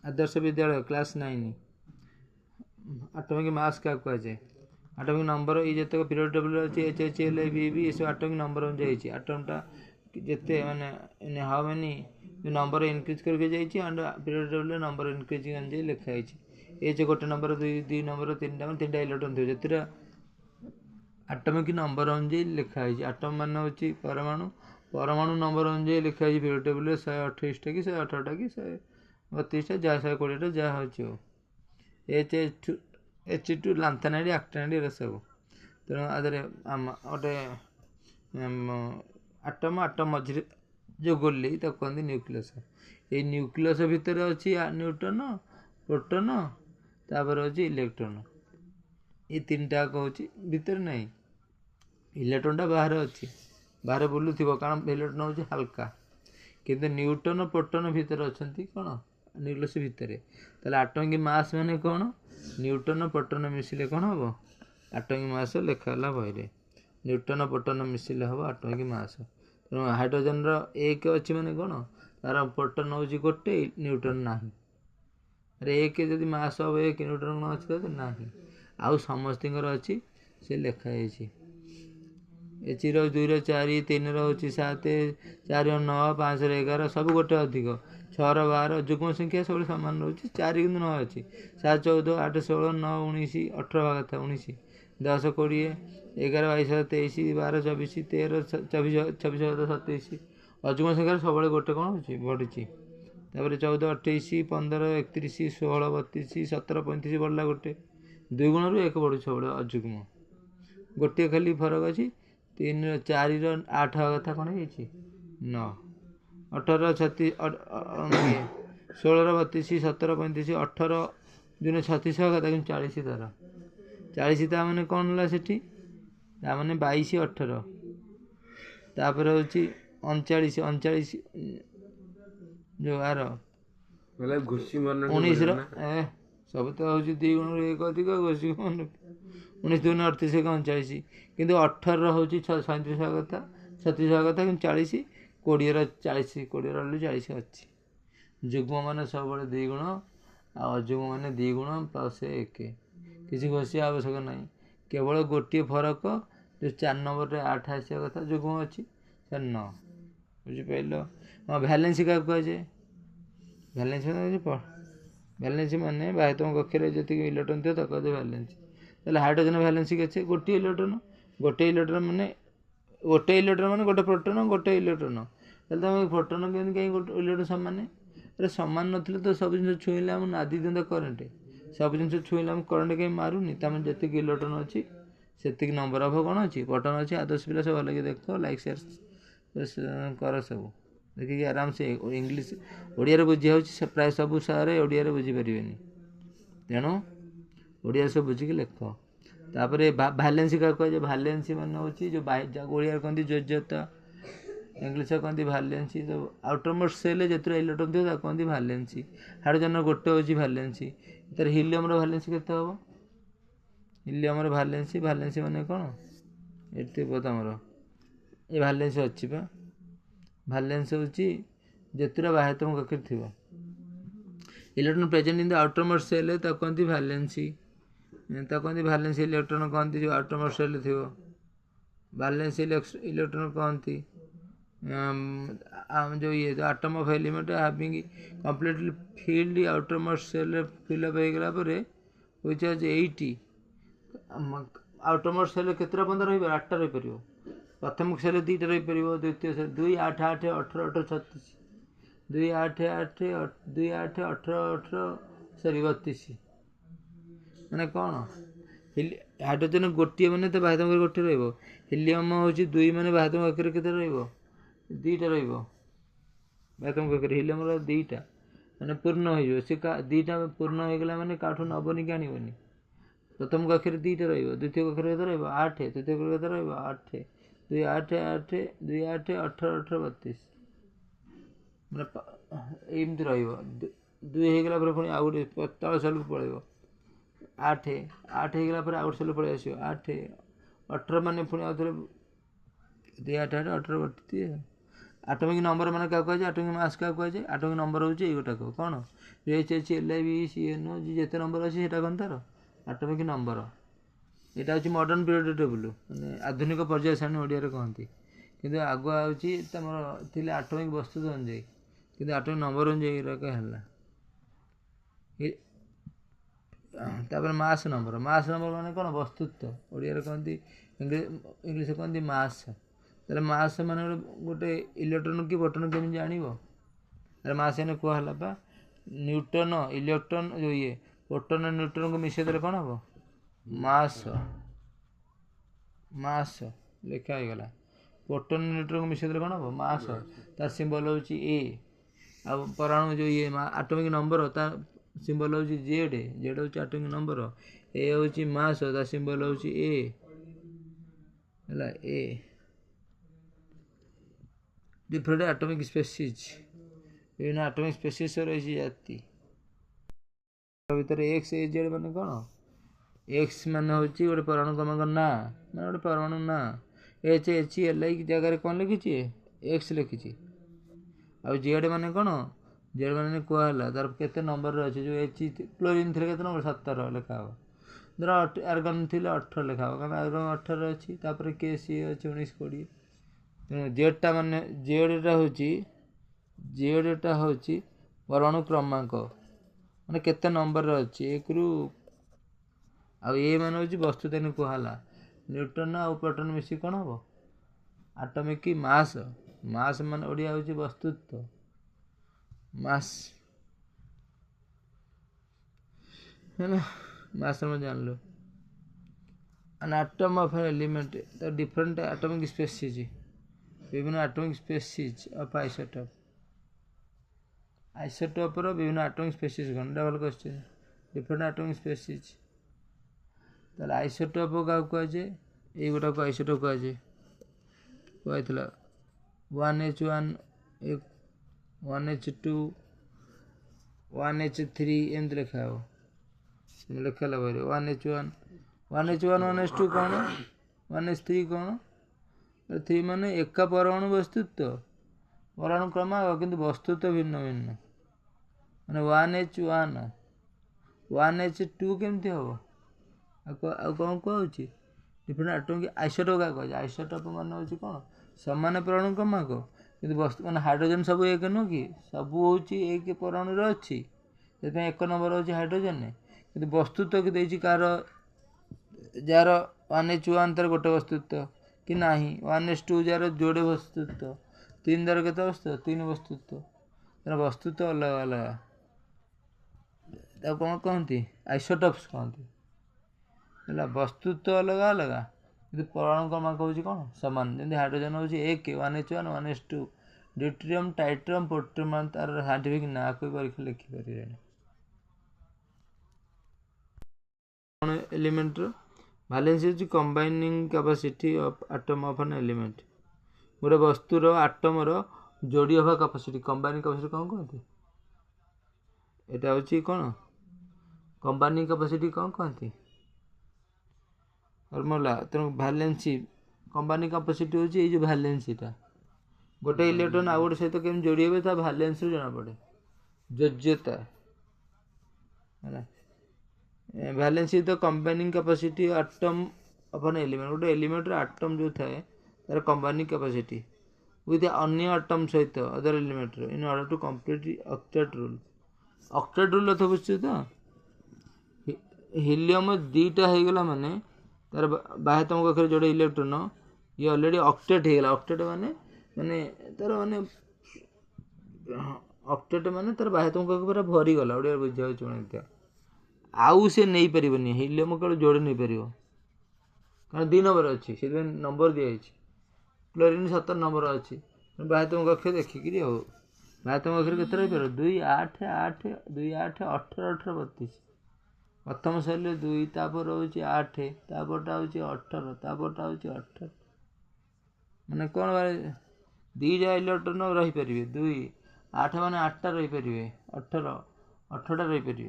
Adarsh Vidyalaya class 9 atomic मास क्या कहुए atomic number ये जितक period table अच्छी HHLABB ये सब आटमिक नंबर जाइए आटमटा जिते माने हाउ मेनी नंबर इनक्रीज करके जाइए and period table number increasing अनुजाई लिखाई एच गोटे नंबर दुई नंबर तीन इलेक्ट्रॉन थे जो आटमिक नंबर अनुजाई लिखाई आटम मान हूँ परमाणु परमाणु नंबर अनुजाई लिखाई पीरियड टेबल 128टा कि 118टा कि 132टा जहाँ 120टा जहाँ हो H2 लांथानाइड एक्टानाइड ये सब तेणु आदे गोटे आटम आटम मझे जो गोली कहते न्यूक्लियस ये न्यूक्लियस भितर अच्छी न्यूट्रन प्रोटॉन तापर अच्छी इलेक्ट्रॉन ये तीन टाक हूँ भितर नहीं इलेक्ट्रॉनटा बाहर अच्छी बाहर बुलूथ कारण इलेक्ट्रॉन हूँ हल्का किंतु न्यूट्रन प्रोटॉन भितर अच्छा कौन न्यूक्लियस भितर ताले आटमिक मास माने कौन न्यूट्रन प्रोटॉन मिसिले कौन हम आटमिक मास लिखाला बहरे न्यूट्रन प्रोटॉन मिसिले हम आटमिक मास तेणु हाइड्रोजन एक अच्छी माने कौन तार प्रोटॉन हूँ गोटे न्यूट्रन ना अरे एक जदि मास हम एक न्यूट्रन कौन अच्छी ना आउ समस्त अच्छी से लिखाई एच 2 4 3 हूँ 7 4 9 5 11 सब गोटे अधिक 6 12 जुग्म संख्या सब सामान रोचे 4 कि 9 अच्छी 7 14 8 16 9 19 18 भाग था 19 10 20 11 22 23 12 24 13 24 26 27 अजुग्म संख्या सब गोटे कौन हो बढ़ी 14 28 15 31 16 32 17 35 बढ़ला गोटे 2 गुण रु 1 बढ़ू सब अजुग्म गोटे खाली फरक अच्छी 3 4 8 कथा कौन है 9 18 36 16 32 17 35 18 दिन 36 कथा कि 40 तार 40 ता मैंने कौन है सेठी मैंने 22 18 तापर हूँ 39 39 जो आर 19 सब तो हूँ 2 गुण 1 अधिक घोषी 19 2 38 39 किंतु 18 हूँ 37 कथा 36 कथा कि 40 20 40 40 अच्छी जुग्म मान सब 2 गुण अजुग्म मान 2 गुण प्लस 1 किसी घोषी आवश्यक ना केवल गोटे फरक जो 4 नंबर 8 आसा कथा जुग्म अच्छी 9 बुझिपार हाँ भैलेंसी क्या कहुए भैलेंसी माने बाह्यतम कक्ष जी इलेक्ट्रॉन थी कहते भैलेंसी हाइड्रोजन भैलेंसी के गोटे इलेक्ट्रॉन गोटे इलेक्ट्रॉन माने गोटे प्रोटॉन गोटे इलेक्ट्रॉन तुम प्रोटॉन कहीं कहीं गोटे इलेक्ट्रॉन सामान अरे सामान नथिले तो सब जिन छुईले आम नादी दिंदा करेन्ट सब जिन छुईले आम करेन्ट कहीं मारूनी तमें जी इलेक्ट्रॉन अच्छी से नंबर अफ कौन अच्छी प्रोटॉन अच्छी आदर्श पिला सब भल देख लाइक शेयर कर सब देखिए आराम से इंग्लीश ओडिया बुझी हो प्राय सब सारे ओडिया बुझीपारे तेणु ओडिया सब बुझिक लिख तापर भैलेंसी क्या कहे भैलेंसी मान हूँ जो ओडिया कहते जोज्यता इंग्लीश कहते भैलेंसी जो आउटरमोस्ट सेल जो इलेक्ट्रॉन थी कहते भैलेंसी हाइड्रोजन गोटे हूँ भैलेंसी तार हिलियम भैलेंसी के हम हिलियम भैलेंसी भैलेंसी मान कौन ये तुम ये भैलेंसी अच्छी पा भैलेंसी हूँ जो बाह्यतम कक्ष थी electron present in the outermost shell कहते भैलेंसी कहते भैलेंसी इलेक्ट्रॉन कहते जो आउटरमोस्ट सेल थी भैलेंसी इलेक्ट्रॉन कहती जो ये atom of element having completely filled outermost shell fill up हो गला व्हिच इज 80 आउटरमोस्ट सेल केतरा बंद रही 8टा रही पार प्रथम सेल 2टा रही पार द्वितीय सेल 2 8 8 18 18 36 2 8 8 2 8 18 18 सॉरी 32 मैंने कौन हाइड्रोजन गोटे मैंने तो बाह्यतम गोटे हिलियम हूँ 2 मैंने बाह्यतम कक्ष के 2टा बाह्यतम कक्ष हिलियम 2टा मैंने पूर्ण हो 2टा पूर्ण हो गला मैंने काठू नबनी कि आणबनी प्रथम कक्ष 2टा द्वितीय कक्ष 8 तृतीय कक्ष 8 2 8 8 2 8 18 18 32 मैंने एमती रही होगला पुणी आउ गए तल सेल को पड़े 8 8 होगला आउ गए सेल पड़े आस 8 18 मान पुणी आउ थे 2 8 8 18 32 आटमिक नंबर मैंने क्या कहुए आटमिक मास क्या कहुए आटमिक नंबर हूँ ये गोटाक कौन HHLIVCN जिते नंबर अच्छे कौन तार आटमिक नंबर यहाँ हूँ मॉडर्न पीरियड टेबल मैंने आधुनिक पर्याय सारणी ओडिया कहती किंतु आगुआ हूँ तुम आटमिक वस्तु अनुजाई कि आटमिक नंबर अनुजाई तापर मास नंबर माने कौन वस्तुत्व ओडिया कहती इंग्लीश कहती मास तेरे मास मान गोटे इलेक्ट्रॉन कि प्रोटॉन केमी जान तेरे मास एने कहला पा न्यूटन इलेक्ट्रॉन जो ये प्रोटॉन न्यूट्रॉन को मिसे देले कौन हम मास मास लिखा हो गला प्रोटॉन न्यूट्रॉन को मिसे देले कौन हम मास तार सिंबल हूँ ए आ परमाणु जो ये आटमिक नंबर तार सिंबल हूँ जेड जेड हूँ आटमिक नंबर ए हूँ मास तार सिंबल हूँ ए डिफरेंट एटॉमिक स्पेसीज विभिन्न एटॉमिक स्पेसीज रही जाति भीतर एक्स ए जेड मान कौन एक्स मान हूँ गोटे परमाणु क्रमांक ना मैं गोटे परमाणु ना HHLI जगह कौन लिखी एक्स लिखी आ जेड मान कौन जेड मान कहला तार केते नंबर अच्छे जो एच क्लोरीन थे के नंबर 17 लिखा हो धर आर्गन थी 18 लिखा हो कारण आर्गन 18 अच्छी के सी अच्छे 19 20 तेणु जेडटा मान जेडटा हूँ परमाणु क्रमांक मैंने केते नंबर अच्छी एक रु ए मान हूँ वस्तु तेन कहला न्यूटन आ प्रोटॉन मिसी कौन हम आटमिक मास मास मान ओडिया हूँ वस्तुत्व मास है ना मास में जान लो an atom of an element the different atomic species विभिन्न atomic species of isotope isotope रो विभिन्न एटॉमिक स्पेसीज कौन double question different atomic species ताले आइसोटोप का कहुए ये गोटा को आइसोटोप कहुए कहला 1H1 1H2 1H3 एमती लिखा हो लिखा भाई 1H1 1H2 कौन 1H3 कौन 3 मान एक परमाणु वस्तुत्व परमाणु क्रमांक किंतु वस्तुत्व भिन्न भिन्न माने 1H1 1H2 केमती हम कौन कहूँ डिफरेंट एटॉमिक आइसोटोप क्या कहे आइसोटोप मान हूँ कौन समान परमाणु क्रमांक किंतु वस्तु मैंने हाइड्रोजन सब एक नुह कि सब हूँ एक परमाणु अच्छी से एक नंबर हूँ हाइड्रोजन कि वस्तुत्व कि देती कार जार 1H1 तार गोटे वस्तुत्व कि ना 1H2 जार जोड़े वस्तुत्व 3 द्वारा के वस्तु 3 वस्तुत्व तार वस्तुत्व अलग अलग कौन कहती आइसोटोप्स कहती है वस्तुत्व अलग अलग कि परमाणु क्रमांक हूँ कौन सामान जमी हाइड्रोजन हूँ 1 1H1 1H2 ड्यूटेरियम टाइट्रियम पोट्रियम तार साइंटिफिक ना कोई लिखिपारे एलिमेंट वैलेंसी हूँ combining capacity of atom of an element गोटे वस्तुर आटम जोड़ी हवा कैपेसिटी कंबाइनिंग कैपेसिटी कौन कहते यहाँ हूँ कौन कंबाइनिंग कैपेसिटी कौन कहती फर्मूला तेणु वैलेंसी कंबाइनिंग कैपेसिटी हूँ ये वैलेंसीटा गोटे इलेक्ट्रॉन आउ गोटे सहित केम जोड़ी हे वैलेंस जना पड़े योज्यता है valency the combining capacity atom of an element गोटे एलिमेंट एटम जो थाए तार कंबाइनिंग कैपेसिटी विथ अन्य एटम सहित other element in order to complete octet rule अथ बुझे तो हिलियम दीटा हो गला माने तार बाह्यतम कक्षर जोड़े इलेक्ट्रॉन ये ऑलरेडी ऑक्टेट हो गला ऑक्टेट माने माने तार माने ऑक्टेट माने तार बाह्यतम कक्ष पूरा भरी गला ओडिया बुझा चुना आउ से नहीं पारिबनी हिलियम केवल जोड़े नहीं पार कारण 2 नंबर अच्छी से नंबर दिखाई क्लोरीन 17 नंबर अच्छी बाह्यतम कक्ष देखिकी हो बाह्यतम कक्ष केते रही पार 2 8 8 2 8 18 18 32 प्रथम शैली 2 तापर हूँ 8 तापरटा हूँ 18 तापरटा हूँ 18 मैंने कौन दीटा इलेक्ट्रॉन रही पारे 2 8 मान 8टा रही पारे 18 18टा रही पारे